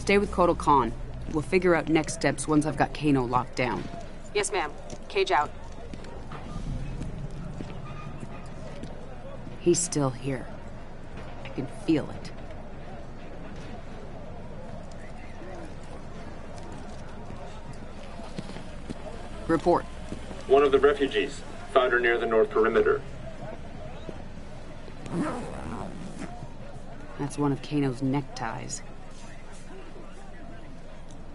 Stay with Kotal Khan. We'll figure out next steps once I've got Kano locked down. Yes, ma'am. Cage out. He's still here. I can feel it. Report. One of the refugees. Found her near the north perimeter. That's one of Kano's neckties.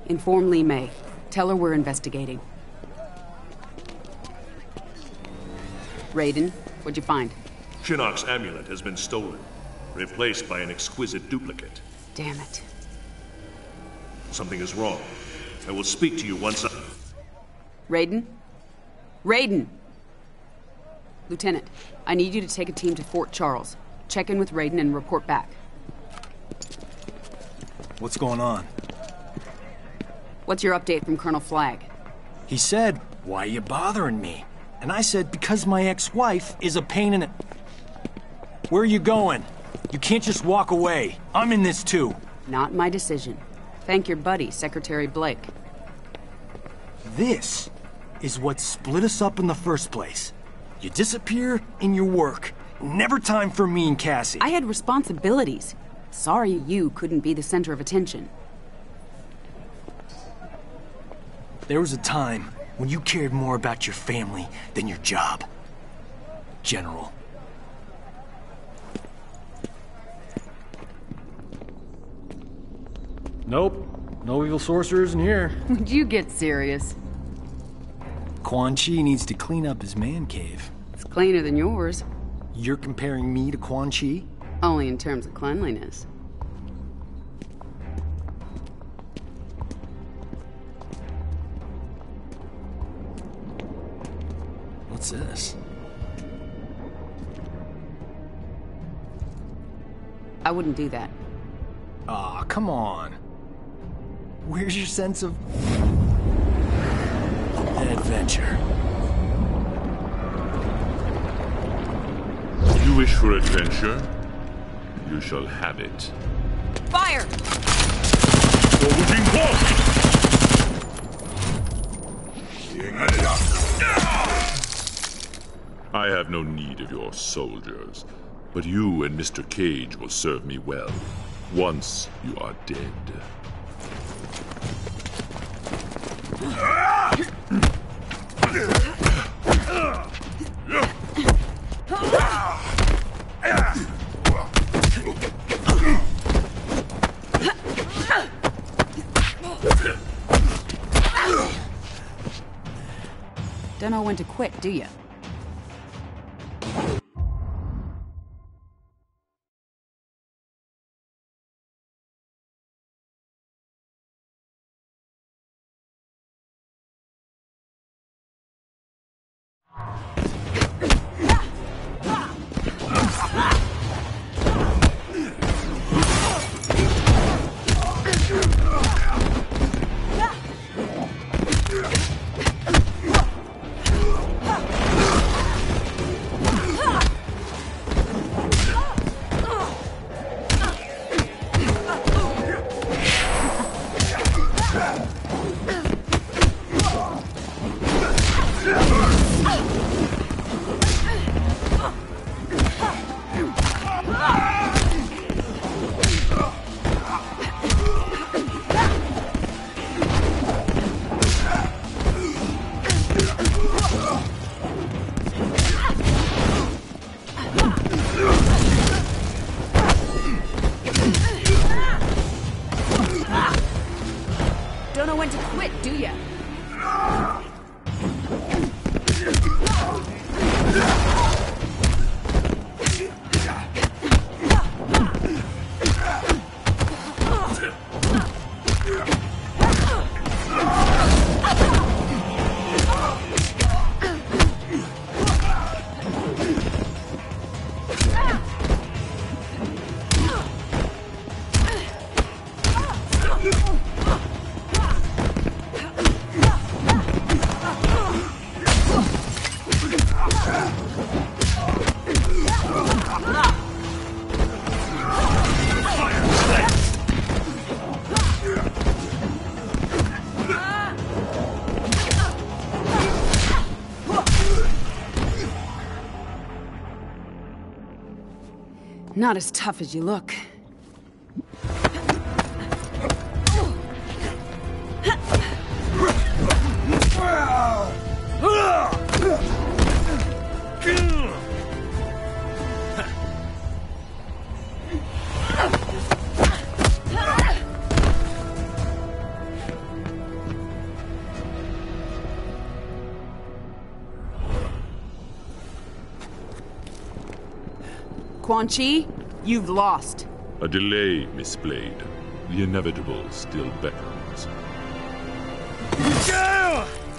Inform Li Mei. Tell her we're investigating. Raiden, what'd you find? Shinnok's amulet has been stolen, replaced by an exquisite duplicate. Damn it. Something is wrong. I will speak to you once I... Raiden? Raiden! Lieutenant, I need you to take a team to Fort Charles. Check in with Raiden and report back. What's going on? What's your update from Colonel Flagg? He said, "Why are you bothering me?" And I said, "Because my ex-wife is a pain in the..." Where are you going? You can't just walk away. I'm in this too. Not my decision. Thank your buddy, Secretary Blake. This is what split us up in the first place. You disappear in your work. Never time for me and Cassie. I had responsibilities. Sorry you couldn't be the center of attention. There was a time when you cared more about your family than your job. General. Nope. No evil sorcerers in here. Would you get serious? Quan Chi needs to clean up his man cave. It's cleaner than yours. You're comparing me to Quan Chi? Only in terms of cleanliness. What's this? I wouldn't do that. Aw, come on. Where's your sense of... adventure? You wish for adventure? You shall have it. Fire! Forwarding force! I have no need of your soldiers, but you and Mr. Cage will serve me well, once you are dead. Don't know when to quit, do you? Don't know when to quit, do ya? Not as tough as you look. Quan Chi, you've lost. A delay, Miss Blade. The inevitable still beckons.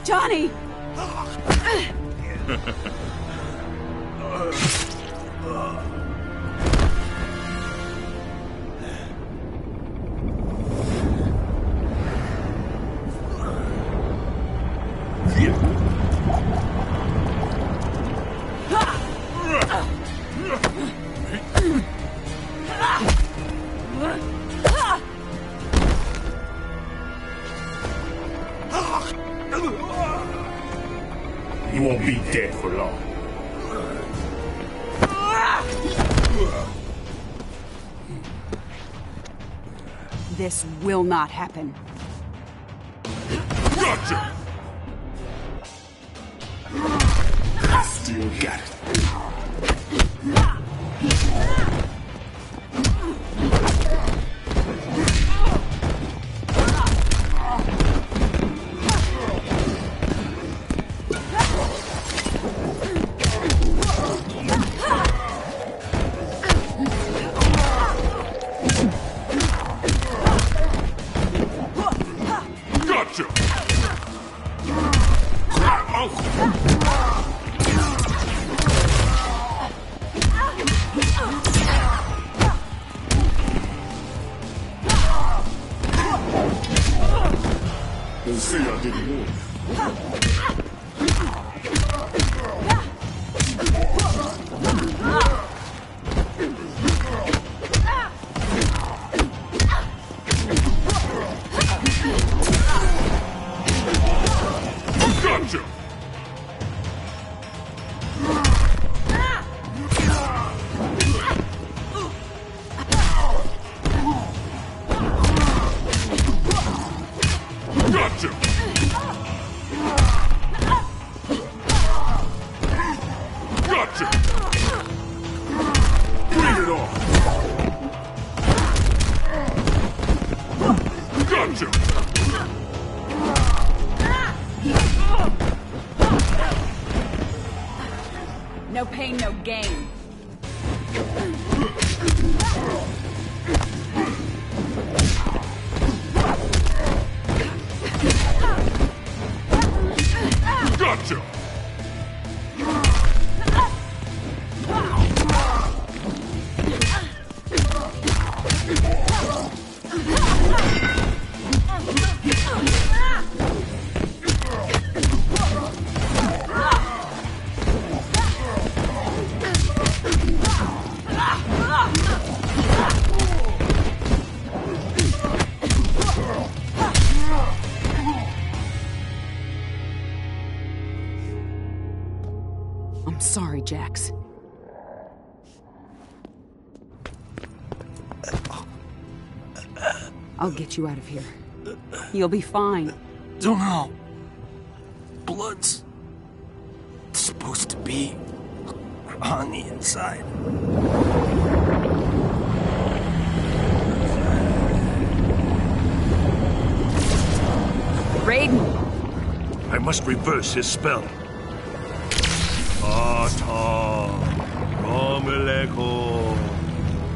Johnny! You won't be dead for long. This will not happen. Gotcha! Still got it. They'll say I didn't warn you. Gotcha! Gotcha! Gotcha! Bring it on! Gotcha! No pain, no gain. Gotcha! I'm sorry, Jax. I'll get you out of here. You'll be fine. Don't know. Blood's supposed to be on the inside. Raiden! I must reverse his spell. Ata, Romeleko,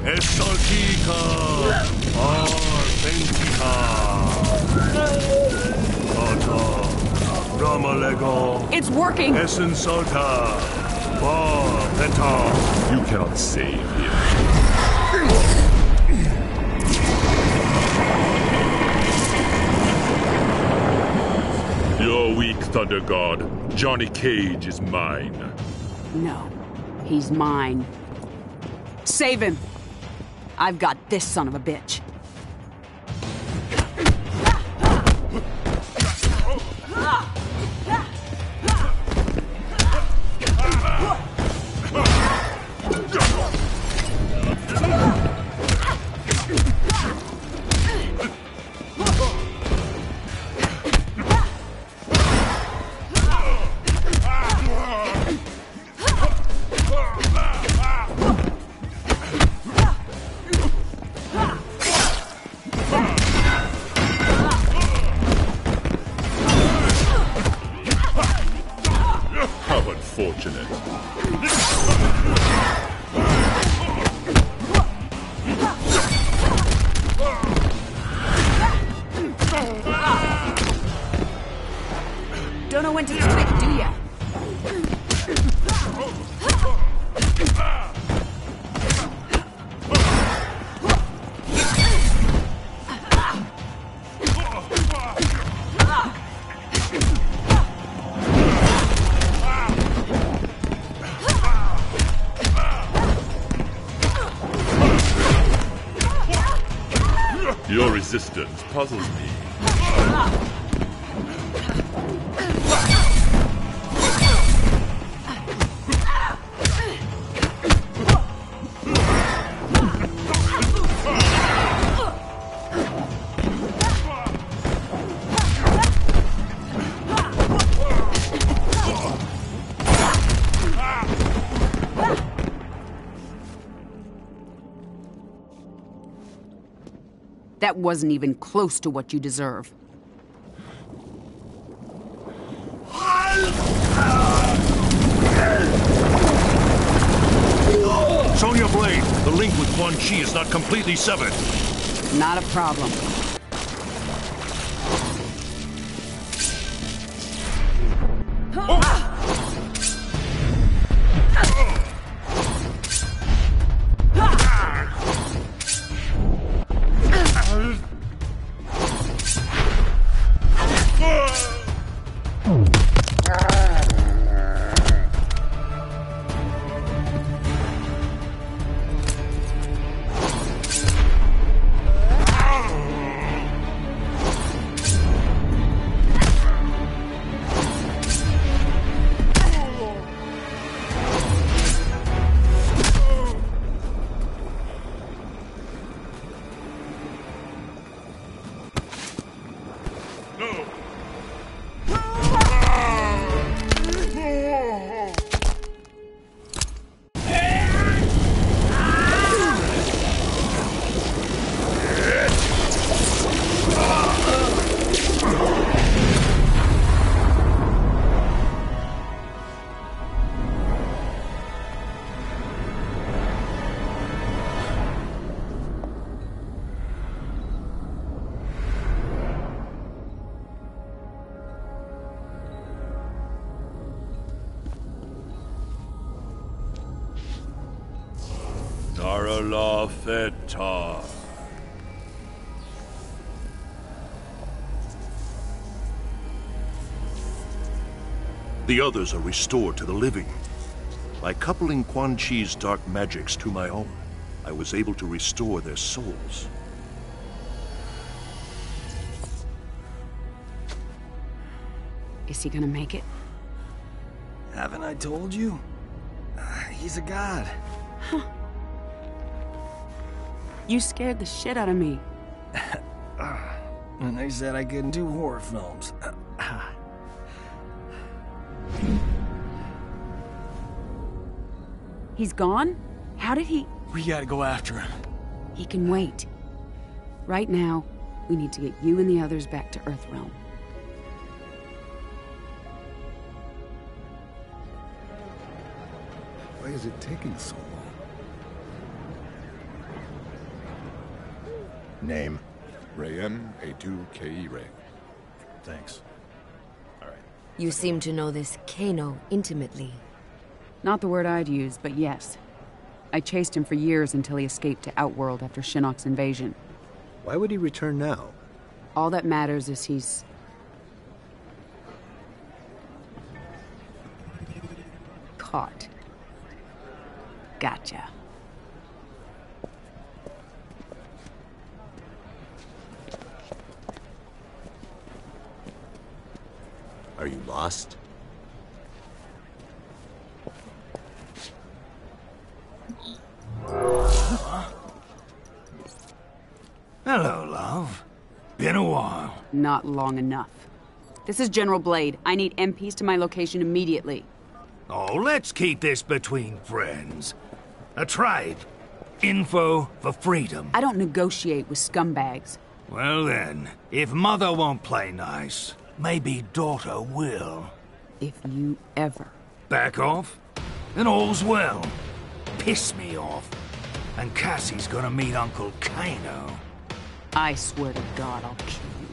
Exaltica, Argentica. Ata, Romeleko, It's working! Essensalta, Bar, Penta. You cannot save him. You're weak, Thunder God. Johnny Cage is mine. No, he's mine. Save him! I've got this son of a bitch. don't know when to quit, do ya? Your resistance puzzles me. That wasn't even close to what you deserve. Sonya Blade, the link with Quan Chi is not completely severed. Not a problem. Darala Feta. The others are restored to the living. By coupling Quan Chi's dark magics to my own, I was able to restore their souls. Is he gonna make it? Haven't I told you? He's a god. You scared the shit out of me. And they said I couldn't do horror films. He's gone? How did he... We gotta go after him. He can wait. Right now, we need to get you and the others back to Earthrealm. Why is it taking so long? Name? Rayen A2KE Ray. Thanks. All right. You seem to know this Kano intimately. Not the word I'd use, but yes. I chased him for years until he escaped to Outworld after Shinnok's invasion. Why would he return now? All that matters is he's... caught. Gotcha. Are you lost? Hello, love. Been a while. Not long enough. This is General Blade. I need MPs to my location immediately. Oh, let's keep this between friends. A trade. Info for freedom. I don't negotiate with scumbags. Well then, if mother won't play nice, maybe daughter will. If you ever... Back off? Then all's well. Piss me off. And Cassie's gonna meet Uncle Kano. I swear to God I'll kill you.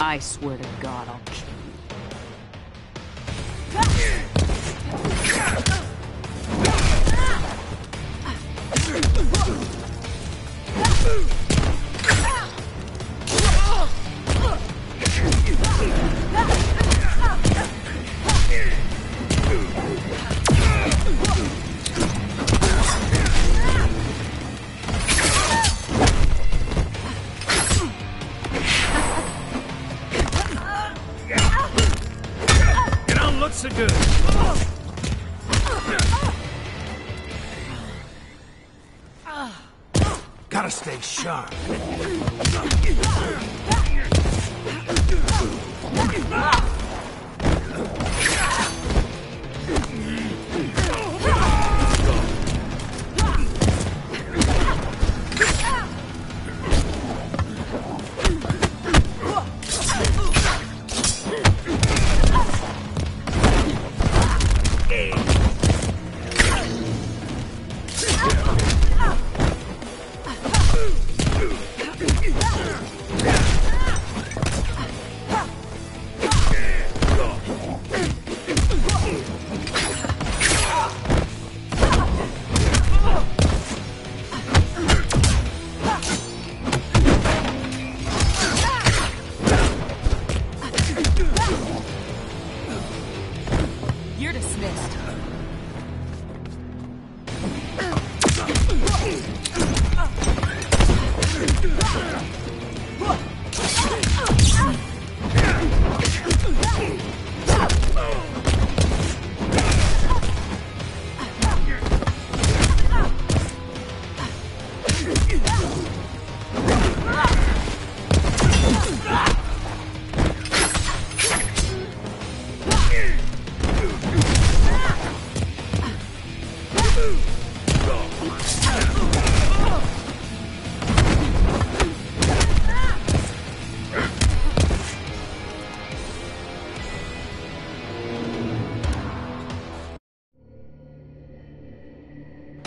I swear to God, I'll kill you. You don't look so good. Gotta stay sharp. You're dismissed.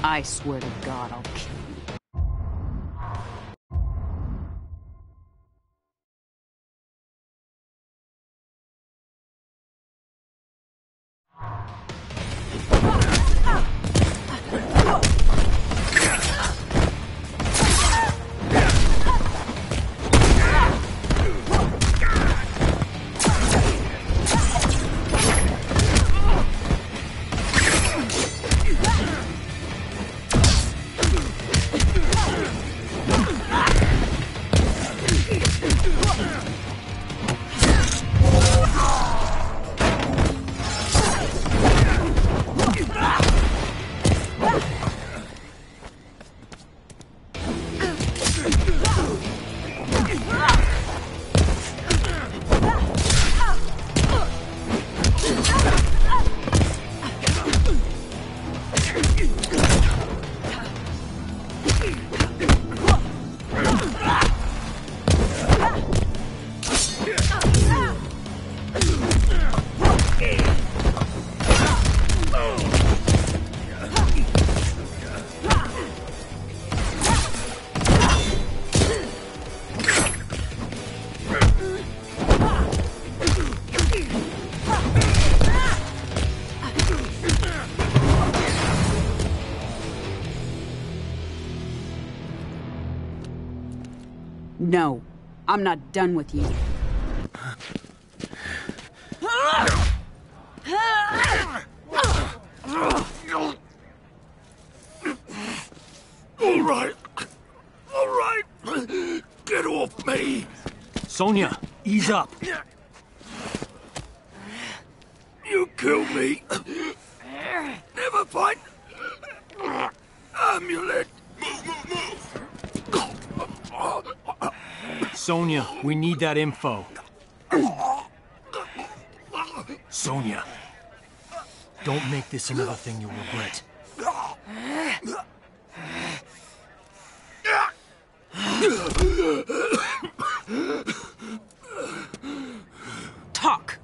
I swear to God, I'll kill you. No, I'm not done with you. All right. All right. Get off me. Sonia, ease up. You killed me. Never find amulet. Sonia, we need that info. Sonia, don't make this another thing you'll regret. Talk.